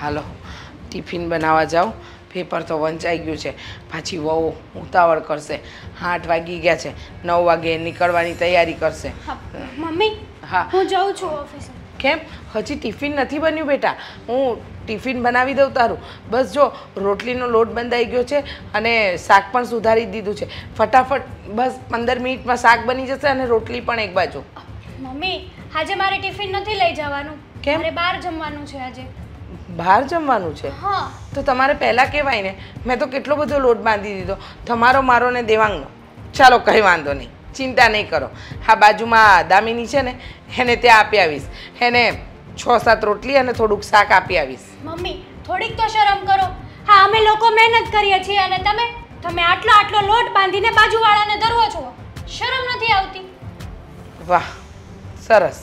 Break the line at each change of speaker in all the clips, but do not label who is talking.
હાલો tiffin બનાવવા જાઉં. Paper તો વંચાઈ ગયું છે. પાછી વહુ ઉતાવળ કરશે. 8 વાગી ગયા છે. 9 વાગે નીકળવાની તૈયારી કરશે.
મમ્મી
હા
હું જાઉં છું ઓફિસે.
કેમ હજી ટિફિન નથી બન્યું બેટા? હું ટિફિન બનાવી દઉં તારું. બસ જો રોટલીનો લોટ બંધાઈ ગયો છે અને શાક પણ સુધારી દીધું છે. ફટાફટ બસ 15 મિનિટમાં શાક બની જશે અને રોટલી પણ એક બાજુ.
મમ્મી આજે મારે ટિફિન નથી લઈ જવાનું.
કેમ?
મારે બહાર જમવાનું છે આજે.
બહાર જમવાનું છે?
હા.
તો તમારે પહેલાં કહેવાય ને. મેં તો કેટલો બધો લોટ બાંધી દીધો, તમારો, મારો ને દેવાંગનો. ચાલો કંઈ વાંધો નહીં, ચિંતા નહીં કરો. હા બાજુમાં દામિની છે ને, એને ત્યાં આપી આવીશ. એને 6-7 રોટલી અને થોડુંક શાક આપી આવીશ.
મમ્મી થોડીક તો શરમ કરો. હા અમે લોકો મહેનત કરીએ છીએ અને તમે આટલો લોટ બાંધીને બાજુવાળાને ધરવો છો. શરમ નથી આવતી?
વાહ સરસ.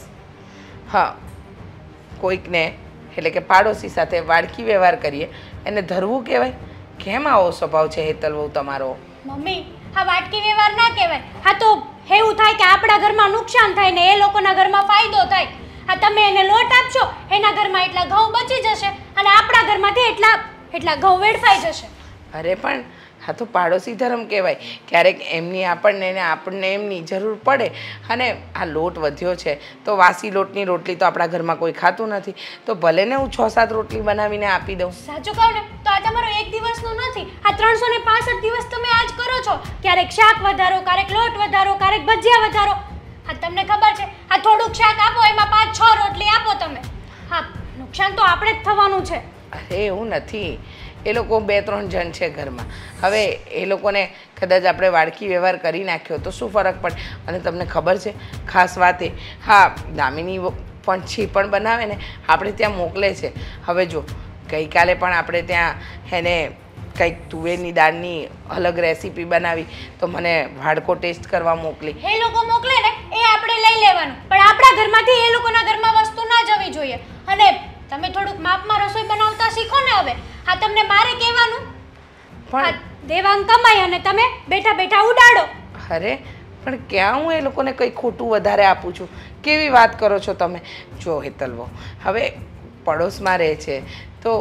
હા કોઈકને એટલે કે પાડોશી સાથે વાડકી વ્યવહાર કરીએ એને ધરવું કહેવાય? કેમ આવો સ્વભાવ છે હેતલ વહુ તમારો?
મમ્મી હા વાટકી વ્યવહાર ના કહેવાય. હા તો એવું થાય કે આપણા ઘરમાં નુકસાન થાય ને એ લોકોના ઘરમાં ફાયદો થાય. હા તમે એને લોટ આપશો, એના ઘરમાં એટલા ઘઉં બચી જશે અને આપણા ઘરમાંથી એટલા ઘઉં વેડફાઈ જશે.
અરે પણ હા તો પાડોશી ધર્મ કહેવાય. ક્યારેક એમની આપણને એમની જરૂર પડે અને આ લોટ વધ્યો છે તો વાસી લોટની રોટલી તો આપણા ઘરમાં કોઈ ખાતું નથી, તો ભલે ને હું 6-7 રોટલી બનાવીને આપી દઉં.
સાચું કહું ને તો આ તમારો એક દિવસનો નથી, આ 365 દિવસ તમે આ જ કરો છો. ક્યારેક શાક વધારો, ક્યારેક લોટ વધારો, ક્યારેક ભજીયા વધારો. હા તમને ખબર છે આ થોડુંક શાક આપો એમાં 5-6 રોટલી આપો તમે. હા નુકસાન તો આપણે જ થવાનું છે.
અરે એવું નથી, એ લોકો 2-3 જણ છે ઘરમાં. હવે એ લોકોને કદાચ આપણે વાડકી વ્યવહાર કરી નાખ્યો તો શું ફરક પડે? અને તમને ખબર છે ખાસ વાત એ, હા દામિની પણ પણ બનાવે ને આપણે ત્યાં મોકલે છે. હવે જો ગઈકાલે પણ આપણે ત્યાં એને કંઈક તુવેરની દાળની અલગ રેસીપી બનાવી તો મને વાડકો ટેસ્ટ કરવા મોકલી.
એ લોકો મોકલે ને એ આપણે લઈ લેવાનું, પણ આપણા ઘરમાંથી એ લોકોના ઘરમાં વસ્તુ ના જવી જોઈએ. અને તમે થોડુંક માપમાં રસોઈ બનાવતા શીખો ને હવે. હા તમને મારે કહેવાનું પણ દેવાંગ કમાય અને તમે બેઠા બેઠા ઉડાડો.
અરે પણ ક્યાં હું એ લોકોને કંઈ ખોટું વધારે આપું છું? કેવી વાત કરો છો તમે? જો હેતલવો હવે પડોશમાં રહે છે તો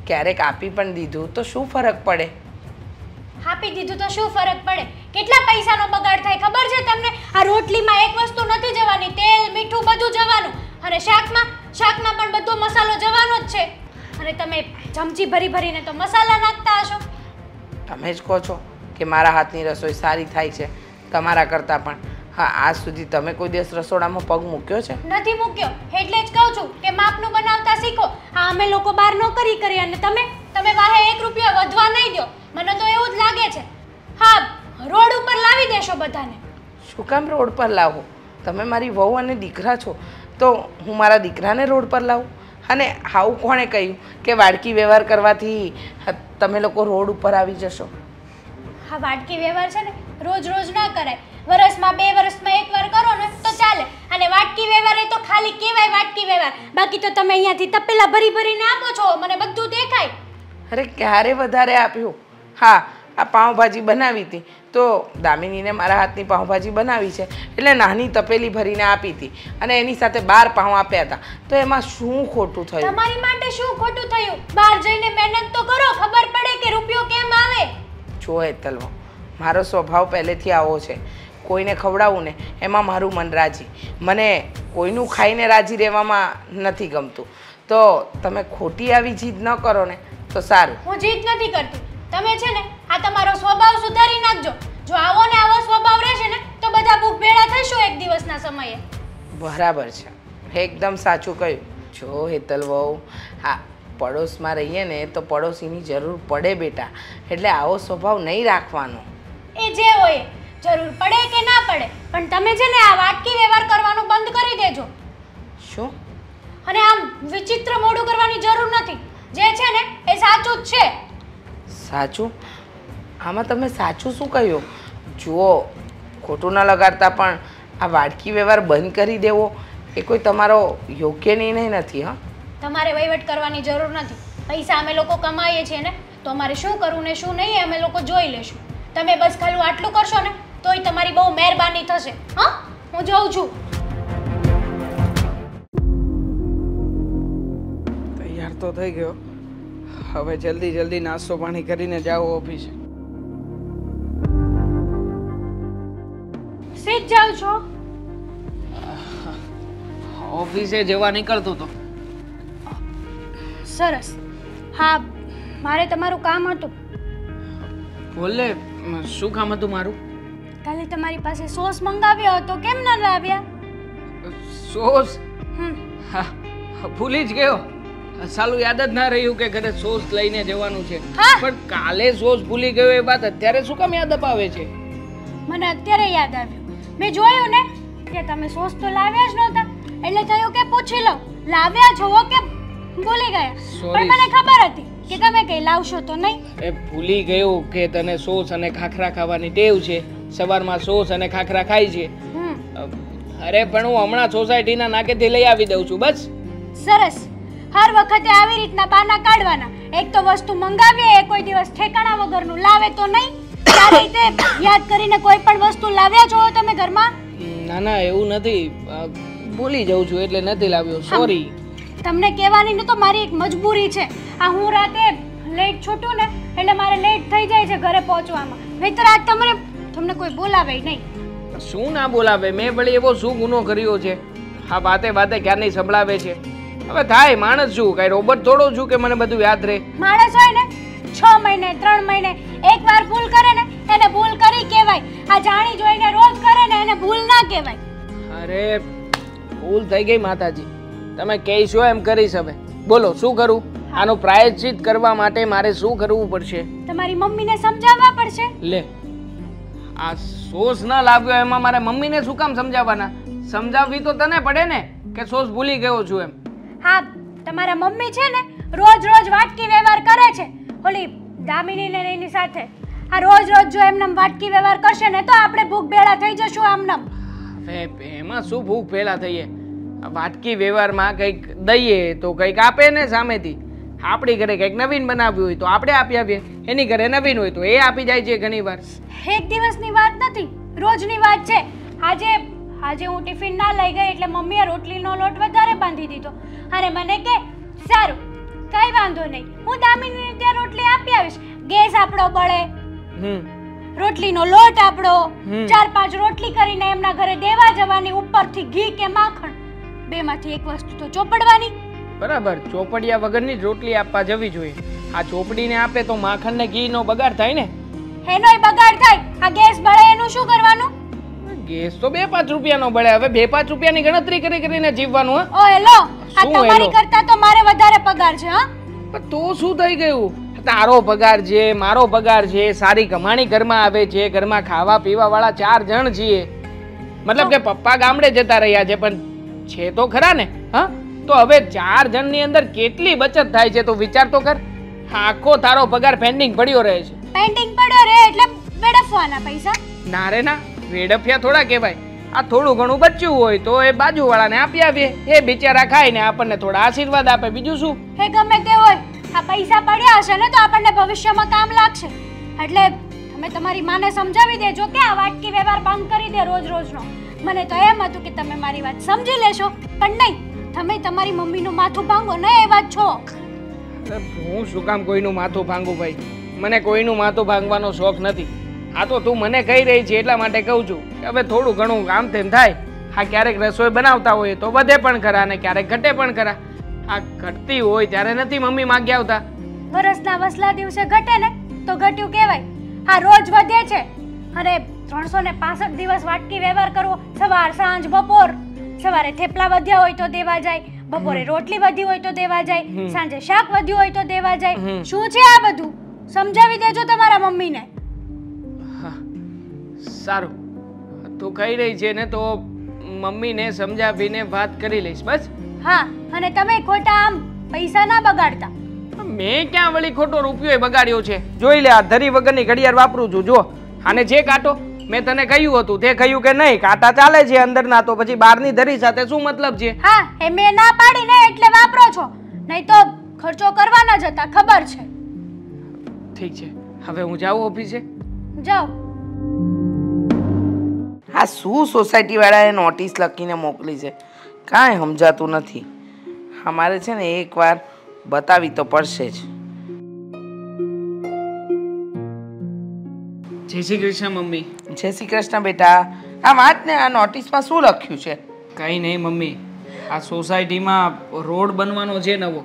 ક્યારેક આપી પણ દીધું તો શું ફરક પડે?
આપી દીધું તો શું ફરક પડે? કેટલા પૈસાનો બગાડ થાય ખબર છે તમને? આ રોટલીમાં એક વસ્તુ નથી જવાની, તેલ મીઠું બધું જવાનું અને શાકમાં પણ બધો મસાલો જવાનો જ છે. અને તમે ચમચી ભરીને તો મસાલા નાખતા હશો.
તમે જ કહો છો કે મારા હાથની રસોઈ સારી થાય છે તમારા કરતાં પણ. હા આજ સુધી તમે કોઈ દિવસ રસોડામાં પગ મૂક્યો છે?
નથી મૂક્યો, એટલે જ કહું છું કે માપનું બનાવતા શીખો. હા અમે લોકો બહાર નોકરી કરી અને તમે વાહે 1 રૂપિયા વધવા નહીં દો. મને તો એવું જ લાગે છે. હા રોડ ઉપર લાવી દેશો બધાને.
શું કામ રોડ પર લાવો? તમે મારી વહુ અને દીકરા છો તો હું મારા દીકરાને રોડ પર લાવું? અને આવું કોણે કહ્યું કે વાડકી વ્યવહાર કરવાથી તમે લોકો રોડ ઉપર આવી જશો?
હા વાડકી વ્યવહાર છે ને રોજ ના કરાય. વર્ષમાં 2 વર્ષમાં એકવાર કરો ને તો ચાલે. અને વાટકી વ્યવહાર એ તો ખાલી કહેવાય વાટકી વ્યવહાર, બાકી તો તમે અહીંયાથી તપેલા ભરીને આપો છો, મને બધું દેખાય.
અરે ક્યારે વધારે આપ્યું? હા આ પાઉંભાજી બનાવી હતી તો દામિનીને મારા હાથની પાઉંભાજી બનાવી છે એટલે નાની તપેલી ભરીને આપી હતી અને એની સાથે 12 પાઉં આપ્યા હતા. તો એમાં શું ખોટું થયું?
તમારી માટે શું ખોટું થયું? બહાર જઈને મહેનત તો કરો, ખબર પડે કે રૂપિયો કેમ આવે.
જો હેતલવો મારો સ્વભાવ પહેલેથી આવો છે. કોઈને ખવડાવું ને એમાં મારું મન રાજી. મને કોઈનું ખાઈને રાજી રહેવામાં નથી ગમતું. તો તમે ખોટી આવી જીદ ન કરો ને તો સારું.
હું જીદ નથી કરતી. તમે છે ને આ તમારો સ્વભાવ સુધારી નાખજો. જો આવો સ્વભાવ રહેશે ને તો બધા ભૂખ ભેળા થઈશું એક દિવસના સમયે.
બરાબર છે, એકદમ સાચું કહ્યું. જો હેતલવો હા પડોશમાં રહીએ ને તો પડોશીની જરૂર પડે બેટા, એટલે આવો સ્વભાવ નહીં રાખવાનો.
એ જે હોય જરૂર પડે કે ના પડે, પણ તમે છે ને આ વાટકી વ્યવહાર કરવાનું બંધ કરી દેજો.
શું?
અને આમ વિચિત્ર મોઢું કરવાની જરૂર નથી. જે છે ને એ સાચું જ છે.
સાચું? આમાં તમે સાચું શું કહ્યું? જુઓ ખોટું ન લગાડતા પણ આ વાડકી વ્યવહાર બંધ કરી દેવો એ કોઈ તમારો યોગ્ય નિર્ણય નથી. હા
તમારે વહીવટ કરવાની જરૂર નથી. પૈસા અમે લોકો કમાઈએ છીએ ને તો અમારે શું કરવું ને શું નહીં અમે લોકો જોઈ લેશું. તમે બસ ખાલી આટલું કરશો ને તોય તમારી બહુ મહેરબાની થશે. હા હું જાઉં છું.
તૈયાર તો થઈ ગયો હવે જલ્દી જલ્દી નાસ્તો પાણી કરીને જાઓ ઓફિસે.
સીધ જાવ છો?
ઓફિસે જવા નીકળતો હતો.
સરસ. હા, મારે તમારું કામ હતું.
બોલે, શું કામ હતું મારું?
કાલે તમારી પાસે સોસ મંગાવ્યો હતો, કેમ ન લાવ્યા?
સોસ?
હમ.
હા, ભૂલી જ ગયો. સાલું યાદ જ ના રહ્યું કે ઘરે સોસ લઈને જવાનું છે.
હા.
પણ કાલે સોસ ભૂલી ગયો એ વાત અત્યારે શું કામ યાદ અપાવે છે?
મને અત્યારે યાદ આવ્યું. મેં જોયું ને કે તમે સોસ તો લાવ્યા જ નહોતા, એટલે થયું કે પૂછી લઉં લાવ્યા છો કે ભૂલી ગયા. પણ મને ખબર હતી કે તમે કઈ લાવશો તો નહીં.
એ ભૂલી ગયો કે તને સોસ અને ખાખરા ખાવાની ટેવ છે. સવારમાં સોસ અને ખાખરા ખાય છે. અરે પણ હું હમણાં સોસાયટીના નાકેથી લઈ આવી દઉં છું. બસ.
સરસ. હર વખતે આવી રીતના બાના કાઢવાના. એક તો વસ્તુ મંગાવીએ એ કોઈ દિવસ ઠેકાણા વગરનું લાવે તો નહીં. આ રીતે યાદ કરીને કોઈ પણ વસ્તુ લાવ્યા છો તમે ઘરમાં?
ના ના, એવું નથી. ભૂલી જાઉં છું એટલે નથી લાવ્યો. સોરી.
તમને કહેવાની ને તો મારી એક મજબૂરી છે. આ હું રાતે લેટ છૂટું ને એટલે મારે લેટ થઈ જાય છે ઘરે પહોંચવામાં. નહીંતર આજ તમને કોઈ બોલાવે નહીં.
શું ના બોલાવે? મેં ભલે એવો શું ગુનો કર્યો છે? હા, વાતે વાતે ક્યારની સંભળાવે છે. હવે થાય માણસ શું, કઈ રોબોટ થોડો છું કે મને બધું યાદ રહે?
માણસ હોય ને 6 મહિને 3 મહિને એકવાર ભૂલ કરે ને એને ભૂલ કરી કહેવાય. આ જાણી જોઈને રોજ કરે ને એને ભૂલ ના કહેવાય.
અરે ભૂલ થઈ ગઈ માતાજી, તમે કહીશો એમ કરીશ. હવે બોલો શું કરું? આનો પ્રાયશ્ચિત કરવા માટે મારે શું કરવું પડશે?
તમારી મમ્મીને સમજાવવા પડશે.
લે, આ સોસ ના લાવ્યો એમાં મારે મમ્મીને શું કામ સમજાવવાના? સમજાવવી તો તને પડે ને કે સોસ ભૂલી ગયો છું એમ.
હા, તમારા મમ્મી છે ને રોજ રોજ વાટકી વ્યવહાર કરે છે ઓલી દામિની ને એની સાથે. આ રોજ રોજ જો એમને વાટકી વ્યવહાર કરશે ને તો આપણે ભૂખ ભેળા થઈ જશું આમનામ.
હવે એમાં શું ભૂખ ભેળા થઈએ? વાટકી વ્યવહારમાં કંઈક દઈએ તો કંઈક આપે ને સામેથી. આપણી ઘરે કંઈક નવીન બનાવ્યું હોય તો આપણે આપી આવીએ, એની ઘરે નવીન હોય તો એ આપી જાય છે ઘણી વાર.
એક દિવસની વાત નથી, રોજની વાત છે. આજે હું ટિફિન ના લઈ ગઈ એટલે મમ્મીએ રોટલીનો લોટ વધારે બાંધી દીધો અને મને કે સારું કઈ વાંધો નહીં, હું દામિનીને ત્યાં રોટલી આપી આવીશ. ગેસ આપણો બળે, રોટલીનો લોટ આપણો. 4-5 રોટલી કરીને એમના ઘરે દેવા જવાની, ઉપરથી ઘી કે માખણ બેમાંથી એક વસ્તુ તો ચોપડવાની.
બરાબર, ચોપડિયા વગરની જ રોટલી આપવા જવી જોઈએ. આ ચોપડીને આપે તો માખણ ને ઘી નો બગાડ થાય ને.
એનોય બગાડ થાય. આ ગેસ બળે એનું શું કરવાનું?
ગેસ તો 2-5 રૂપિયાનો બળે. હવે 2-5 રૂપિયાની ગણતરી કરીને જીવવાનું.
ઓ હેલો, આ તમારી કરતા તો મારે વધારે પગાર છે. હા,
પણ તો શું થઈ ગયું? તારો પગાર છે, મારો પગાર છે, સારી કમાણી ઘરમાં આવે છે, ઘરમાં ખાવા પીવા વાળા 4 જણ છીએ. મતલબ કે પપ્પા ગામડે જતા રહ્યા છે પણ છે તો ખરા ને. હા, તો હવે 4 જણની અંદર કેટલી બચત થાય છે તો વિચાર તો કર. આખો તારો પગાર પેન્ડિંગ પડ્યો રહે છે.
પેન્ડિંગ પડ્યો રહે એટલે વેડફવાના પૈસા? ના
રે ના, વેડફ્યા થોડા કહેવાય. આ થોડું ઘણું બચ્યું હોય તો એ બાજુવાળાને આપી આવીએ, એ બિચારા ખાઈને આપણને થોડા આશીર્વાદ આપે, બીજું શું?
હે ગમે તે હોય, આ પૈસા પડ્યા હશે ને તો આપણને ભવિષ્યમાં કામ લાગશે. એટલે તમે તમારી માને સમજાવી દેજો કે આ વાટકી વ્યવહાર બંધ કરી દે રોજ રોજનો. મને તો એમ હતું કે તમે મારી વાત સમજી લેશો, પણ નહીં, તમે તમારી મમ્મીનું માથું ભાંગો ને એ વાત છો.
હું શું કામ કોઈનું માથું ભાંગું ભાઈ? મને કોઈનું માથું ભાંગવાનો શોખ નથી. આ તો તું મને કહી રહી છે એટલા માટે કહું છું કે હવે થોડું ઘણું કામ તેમ થાય. હા, ક્યારેક રસોઈ બનાવતા હોય તો વધે પણ ખરા અને ક્યારેક ઘટે પણ ખરા. આ ઘટતી હોય ત્યારે નથી મમ્મી માગી આવતા.
વરસના વસલા દિવસે ઘટે ને તો ઘટ્યું કહેવાય. આ રોજ વધે છે અને 365 દિવસ વાટકી વ્યવહાર કરવો. સવાર સાંજ બપોર. સવારે થેપલા વધ્યા હોય તો દેવા જાય, બપોરે રોટલી વધી હોય તો દેવા જાય, સાંજે શાક વધ્યું હોય તો દેવા જાય. શું છે આ બધું? સમજાવી દેજો તમારા મમ્મીને.
સારું, તું કહી રહી છે ને તો મમ્મીને સમજાવીને વાત કરી લઈશ. બસ.
હા, અને તમે ખોટા આમ પૈસા ના બગાડતા.
મેં ક્યાં વળી ખોટો રૂપિયો બગાડ્યો છે? જોઈ લે, આ ધરી વગરની ઘડિયાળ વાપરું છું. જો આને જે કાંટો મેં તને કહ્યું હતું તે કહ્યું કે નહીં, કાંટા ચાલે છે અંદરના, તો પછી બહારની ધરી સાથે શું મતલબ છે?
હા, એ મેં ના પાડી ને એટલે વાપરો છો, નહીં તો ખર્ચો કરવાના જ હતા, ખબર છે.
ઠીક છે, હવે હું જાઉં ઓફિસે?
જાઓ.
આ શું સોસાયટી વાળાએ નોટિસ લખીને મોકલી છે, કાંઈ સમજાતું નથી. અમારે છે ને એકવાર બતાવી તો પડશે જ.
જય શ્રી કૃષ્ણ મમ્મી.
જય શ્રી કૃષ્ણ બેટા. આ વાત ને આ નોટિસમાં શું લખ્યું છે?
કંઈ નહીં મમ્મી, આ સોસાયટીમાં રોડ બનવાનો છે નવો,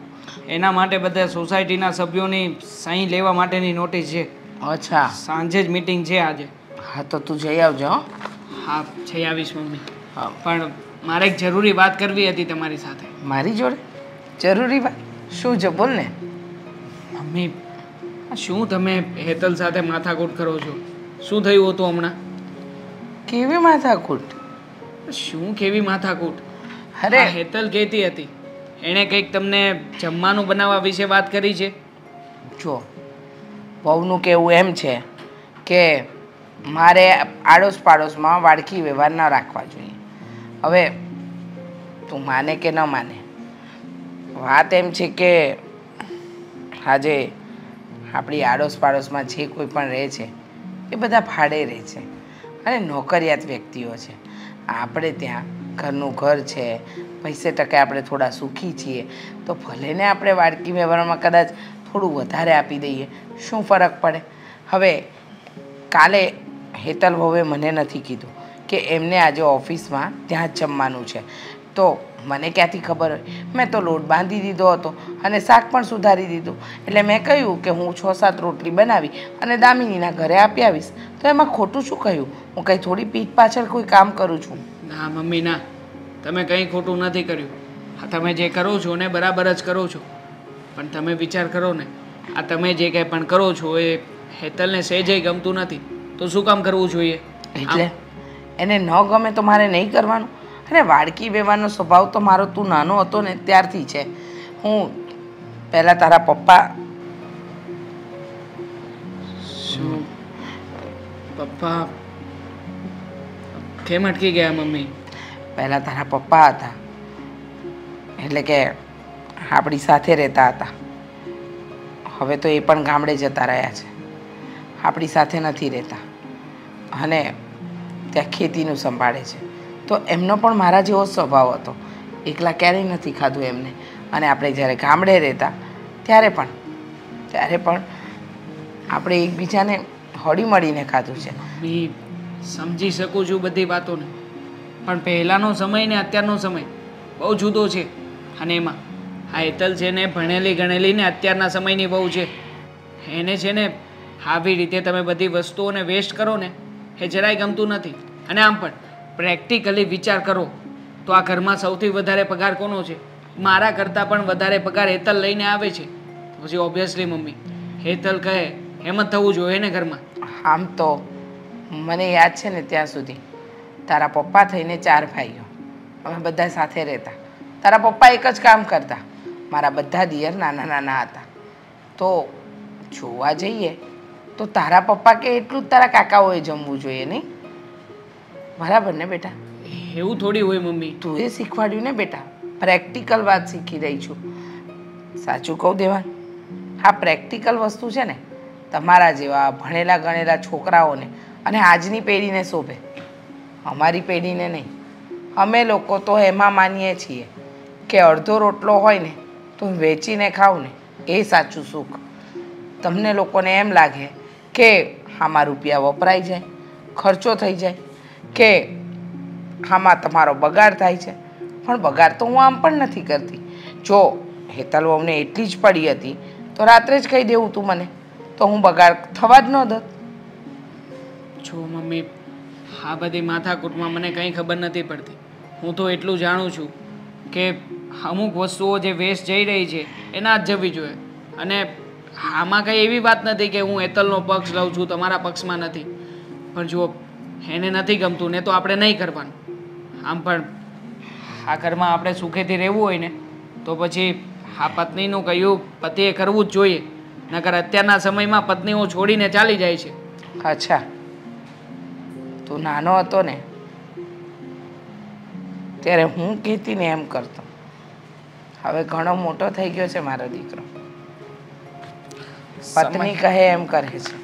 એના માટે બધા સોસાયટીના સભ્યોની સહી લેવા માટેની નોટિસ છે.
અચ્છા,
સાંજે જ મીટિંગ છે આજે.
હા તો તું જઈ આવજો. હો.
હા, જઈ આવીશ મમ્મી.
હા.
પણ મારે એક જરૂરી વાત કરવી હતી તમારી સાથે.
મારી જોડે જરૂરી વાત શું છે? બોલ ને.
મમ્મી, આ શું તમે હેતલ સાથે માથાકૂટ કરો છો? શું થયું હતું હમણાં?
કેવી માથાકૂટ?
શું કેવી માથાકૂટ?
અરે
આ હેતલ કહેતી હતી એણે કંઈક તમને જમવાનું બનાવવા વિશે વાત કરી છે.
જો, વહુનું કહેવું એમ છે કે મારે આડોશ પાડોશમાં વાડકી વ્યવહાર ન રાખવા જોઈએ. હવે તું માને કે ન માને, વાત એમ છે કે આજે આપણી આડોશ પાડોશમાં જે કોઈ પણ રહે છે એ બધા ભાડે રહે છે અને નોકરિયાત વ્યક્તિઓ છે. આપણે ત્યાં ઘરનું ઘર છે, પૈસે ટકે આપણે થોડા સુખી છીએ, તો ભલે ને આપણે વાડકી વ્યવહારમાં કદાચ થોડું વધારે આપી દઈએ, શું ફરક પડે? હવે કાલે હેતલ વહુએ મને નથી કીધું કે એમને આજે ઓફિસમાં ત્યાં જ જમવાનું છે, તો મને ક્યાંથી ખબર હોય? મેં તો લોટ બાંધી દીધો હતો અને શાક પણ સુધારી દીધું. એટલે મેં કહ્યું કે હું 6-7 રોટલી બનાવી અને દામિનીના ઘરે આપી આવીશ. તો એમાં ખોટું શું કહ્યું? હું કંઈ થોડી પીઠ પાછળ કોઈ કામ કરું છું?
ના મમ્મી ના, તમે કંઈ ખોટું નથી કર્યું. આ તમે જે કરો છો ને બરાબર જ કરો છો, પણ તમે વિચાર કરો ને, આ તમે જે કંઈ પણ કરો છો એ હેતલને સહેજેય ગમતું નથી, તો શું કામ કરવું જોઈએ?
એટલે એને ન ગમે તો મારે નહીં કરવાનું? અને વાડકી વ્યવહારનો સ્વભાવ તો મારો તું નાનો હતો ને ત્યારથી છે. હું પહેલાં તારા પપ્પા
શું પપ્પા કેમ અટકી ગયા મમ્મી?
પહેલાં તારા પપ્પા હતા, એટલે કે આપણી સાથે રહેતા હતા. હવે તો એ પણ ગામડે જતા રહ્યા છે, આપણી સાથે નથી રહેતા અને ત્યાં ખેતીનું સંભાળે છે. તો એમનો પણ મારા જેવો સ્વભાવ હતો, એકલા ક્યારેય નથી ખાધું એમને. અને આપણે જ્યારે ગામડે રહેતા ત્યારે પણ આપણે એકબીજાને હળી મળીને ખાધું છે.
મમ્મી, સમજી શકું છું બધી વાતોને, પણ પહેલાંનો સમય ને અત્યારનો સમય બહુ જુદો છે. અને એમાં આ હેતલ છે ને ભણેલી ગણેલી ને અત્યારના સમયની બહુ છે. એને છે ને આવી રીતે તમે બધી વસ્તુઓને વેસ્ટ કરો ને એ જરાય ગમતું નથી. અને આમ પણ પ્રેક્ટિકલી વિચાર કરો તો આ ઘરમાં સૌથી વધારે પગાર કોનો છે? મારા કરતાં પણ વધારે પગાર હેતલ લઈને આવે છે. પછી ઓબ્વિયસલી મમ્મી હેતલ કહે એમ જ થવું જોઈએ ને ઘરમાં.
આમ તો મને યાદ છે ને ત્યાં સુધી તારા પપ્પા થઈને 4 ભાઈઓ, અમે બધા સાથે રહેતા. તારા પપ્પા એક જ કામ કરતા, મારા બધા દિયર નાના નાના હતા. તો જોવા જઈએ તો તારા પપ્પા કે એટલું જ તારા કાકાઓએ જમવું જોઈએ, નહીં? બરાબર ને બેટા?
એવું થોડી હોય મમ્મી.
તું એ શીખવાડ્યું ને બેટા, પ્રેક્ટિકલ વાત શીખી રહી છું. સાચું કહું દેવાન, આ પ્રેક્ટિકલ વસ્તુ છે ને તમારા જેવા ભણેલા ગણેલા છોકરાઓને અને આજની પેઢીને શોભે, અમારી પેઢીને નહીં. અમે લોકો તો એમાં માનીએ છીએ કે અડધો રોટલો હોય ને તો વેચીને ખાવ ને એ સાચું સુખ. તમને લોકોને એમ લાગે કે આમાં રૂપિયા વપરાઈ જાય, ખર્ચો થઈ જાય, કે આમાં તમારો બગાડ થાય છે. પણ બગાડ તો હું આમ પણ નથી કરતી. જો હેતલ વહુને એટલી જ પડી હતી તો રાત્રે જ કહી દેવું તું મને, તો હું બગાડ થવા જ ન દત.
જો મમ્મી, આ બધી માથાકૂટમાં મને કંઈ ખબર નથી પડતી. હું તો એટલું જાણું છું કે અમુક વસ્તુઓ જે વેસ્ટ જઈ રહી છે એ ના જ જવી જોઈએ. અને આમાં કંઈ એવી વાત નથી કે હું હેતલનો પક્ષ લઉં છું, તમારા પક્ષમાં નથી. પણ જો એને નથી ગમતું ને તો આપણે નહીં કરવાનું. આમ પણ આ ઘરમાં આપણે સુખેથી રહેવું હોય ને તો પછી આ પત્નીનું કહ્યું પતિએ કરવું જ જોઈએ. નકર અત્યારના સમયમાં પત્નીઓ છોડીને ચાલી જાય છે.
અચ્છા, તું નાનો હતો ને ત્યારે હું કહેતી ને એમ કરતો. હવે ઘણો મોટો થઈ ગયો છે મારો દીકરો, પત્ની કહે એમ કરે છે.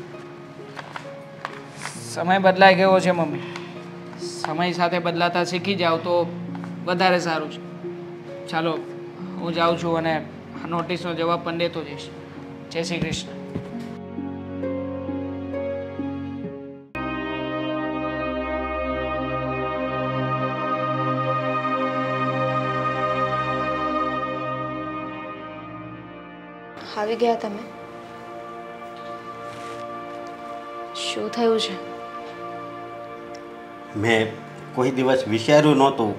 સમય બદલાઈ ગયો છે મમ્મી. સમય સાથે બદલાતા શીખી જાવ તો વધારે સારું છે. ચાલો હું જાઉં છું અને આ નોટિસનો જવાબ પણ દેતો જઈશ. જય શ્રી કૃષ્ણ.
આવી ગયા તમે? શું થયું છે?
મેં કોઈ દિવસ વિચાર્યું નહોતું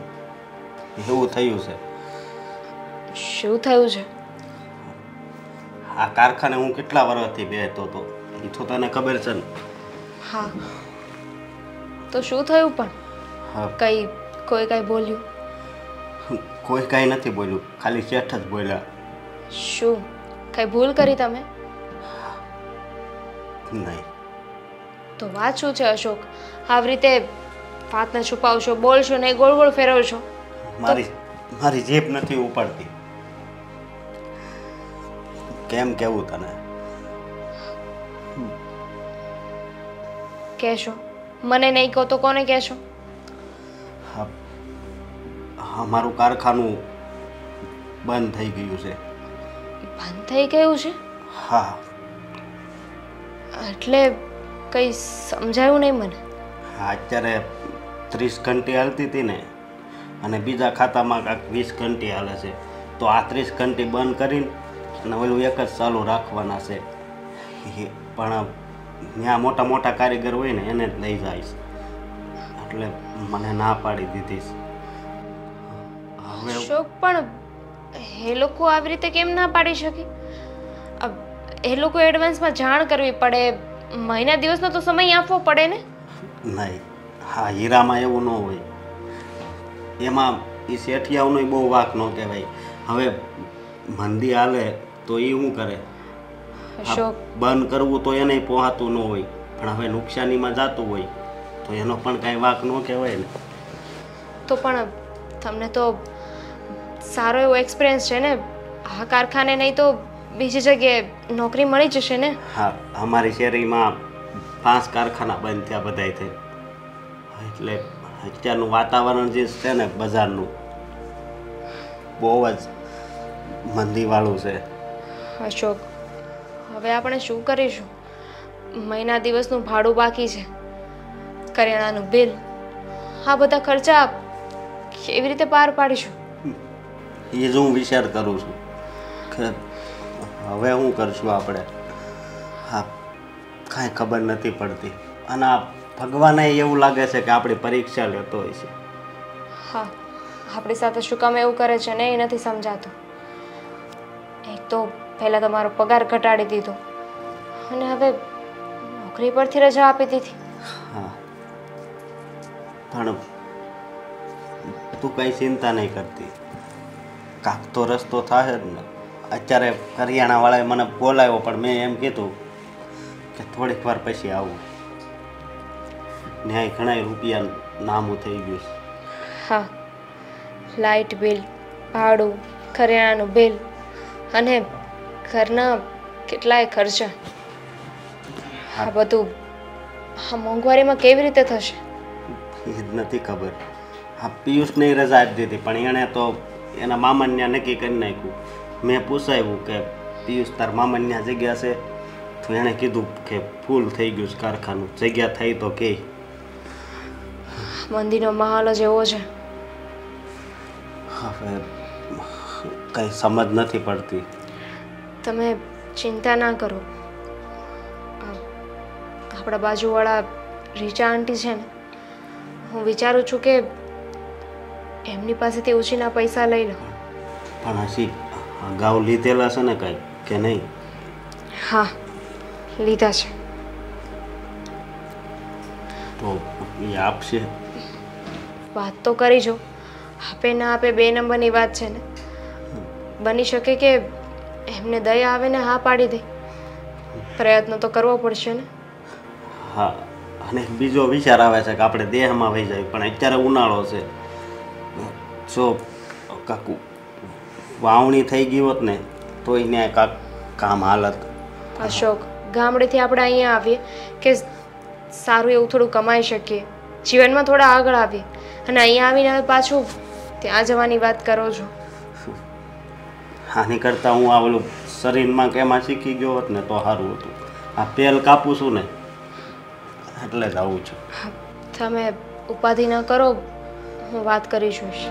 એવું થયું છે.
શું થયું છે?
આ કારખાને હું કેટલા વર્ષથી બેસતો હતો એ તો તને ખબર છે ને.
હા, તો શું થયું પણ?
હા,
કોઈ કઈ બોલ્યું?
કોઈ કાંઈ નથી બોલ્યું, ખાલી શેઠ જ બોલ્યા.
શું કઈ ભૂલ કરી તમે?
નહીં.
તો વાત શું છે અશોક? આવી રીતે વાતને છુપાવશો, બોલશો ને ગોળ ગોળ ફેરવશો.
મારી જીભ નથી ઉપાડતી. કેમ કેવું તને?
કહેશો? મને નહીં કહો તો કોને કહેશો?
અમારું કારખાનું બંધ થઈ ગયું છે.
બંધ થઈ ગયું છે?
હા.
એટલે કંઈ સમજાયું નહીં મને.
હા, અત્યારે 30 ઘંટી હાલતી હતી ને, અને બીજા ખાતામાં કાંઈક 20 ઘંટી હાલે છે. તો આ 30 ઘંટી બંધ કરીને અને ઓલું એક જ ચાલુ રાખવાના છે. પણ ત્યાં મોટા મોટા કારીગર હોય ને એને જ લઈ જઈશ, એટલે મને ના પાડી દીધી. હવે
અશોક, પણ એ લોકો આવી રીતે કેમ ના પાડી શકે? એ લોકો એડવાન્સમાં જાણ કરવી પડે, મહિના દિવસનો તો સમય આપવો પડે ને.
નહીં, હા, હીરામાં એવું ન હોય. એમાં એ શેઠિયાઓનો બહુ વાંક ન કહેવાય. હવે મંદી હાલે તો એ શું કરે?
અશોક,
બંધ કરવું તો એને પહોંચાતું ન હોય, પણ હવે નુકસાનીમાં જતું હોય તો એનો પણ કાંઈ વાંક ન કહેવાય ને.
તો પણ તમને તો સારો એવો એક્સપિરિયન્સ છે ને, આ કારખાને નહીં તો બીજી જગ્યાએ નોકરી મળી જશે ને.
હા, અમારી શેરીમાં 5 કારખાના બંધ થયા બધાય થઈ. એટલે અત્યારનું વાતાવરણ જે છે ને બજારનું, બહુ જ મંદીવાળું છે.
અશોક, હવે આપણે શું કરીશું? મહિના દિવસનું ભાડું બાકી છે, કરિયાણાનું બિલ, આ બધા ખર્ચા કેવી રીતે પાર પાડીશું?
એ જ હું વિચાર કરું છું કે હવે શું કરશું આપણે. હા, કાંઈ ખબર નથી પડતી. અને આ ભગવાને એવું લાગે છે કે આપણી પરીક્ષા લેતો હોય છે.
હા, આપણી સાથે શું કામ એવું કરે છે ને એ નથી સમજાતું. એક તો પહેલાં તમારો પગાર ઘટાડી દીધો અને હવે નોકરી પરથી રજા આપી દીધી.
હા, પણ તું કંઈ ચિંતા નહીં કરતી, કાંક તો રસ્તો થાય જ ને. અત્યારે કરિયાણાવાળાએ મને બોલાવ્યો, પણ મેં એમ કીધું કે થોડીક વાર પછી આવું. ન્યાય ઘણા રૂપિયા નામું થઈ ગયું છે.
હા, લાઇટ બિલ, ભાડું, કરિયાણાનું બિલ અને ઘરના કેટલાય ખર્ચા. આ બધું આ મોંઘવારીમાં કેવી રીતે થશે?
એ જ નથી ખબર. હા, પિયુષને રજા આપી દીધી, પણ એણે તો એના મામાને નક્કી કરી નાખ્યું. મેં પૂછાયું કે પિયુષ તાર મામાની જગ્યા છે? તો એણે કીધું કે ફૂલ થઈ ગયું છે કારખાનું, જગ્યા થઈ તો કે.
મંદીનો માહોલ જ એવો છે.
હવે કંઈ સમજ નથી પડતી.
તમે ચિંતા ના કરો. આપણા બાજુવાળા રીચા આંટી છે ને, હું વિચારું છું કે એમની પાસેથી ઉછીના પૈસા લઈ લો.
પણ હજી અગાઉ લીધેલા છે ને કાંઈ કે નહીં?
હા, લીધા છે.
તો એ આપશે?
વાત તો કરી જો. આપે ના આપે 2 નંબરની વાત છે ને. બની શકે કે એમને દયા આવે ને હા પાડી દે. પ્રયત્ન તો કરવો પડશે ને.
હા, અને બીજો વિચાર આવે છે કે આપણે દેહમાં વહી જાય, પણ અત્યારે ઉનાળો છે. જો કાકુ વાવણી થઈ ગઈ હોત ને તો એને કાંક કામ હાલત.
અશોક, ગામડેથી આપણે અહીંયા આવીએ કે સારું એવું થોડું કમાઈ શકીએ, જીવનમાં થોડા આગળ આવીએ, અને અહીંયા આવીને હવે પાછું ત્યાં જવાની વાત કરો છો.
આની કરતાં હું આ ઓલું શરીરમાં કે એમાં શીખી ગયો હોત ને તો સારું હતું. આ પેલ કાપું છું ને એટલે જ આવું છું.
તમે ઉપાધિ ન કરો, હું વાત કરી જોઈશ.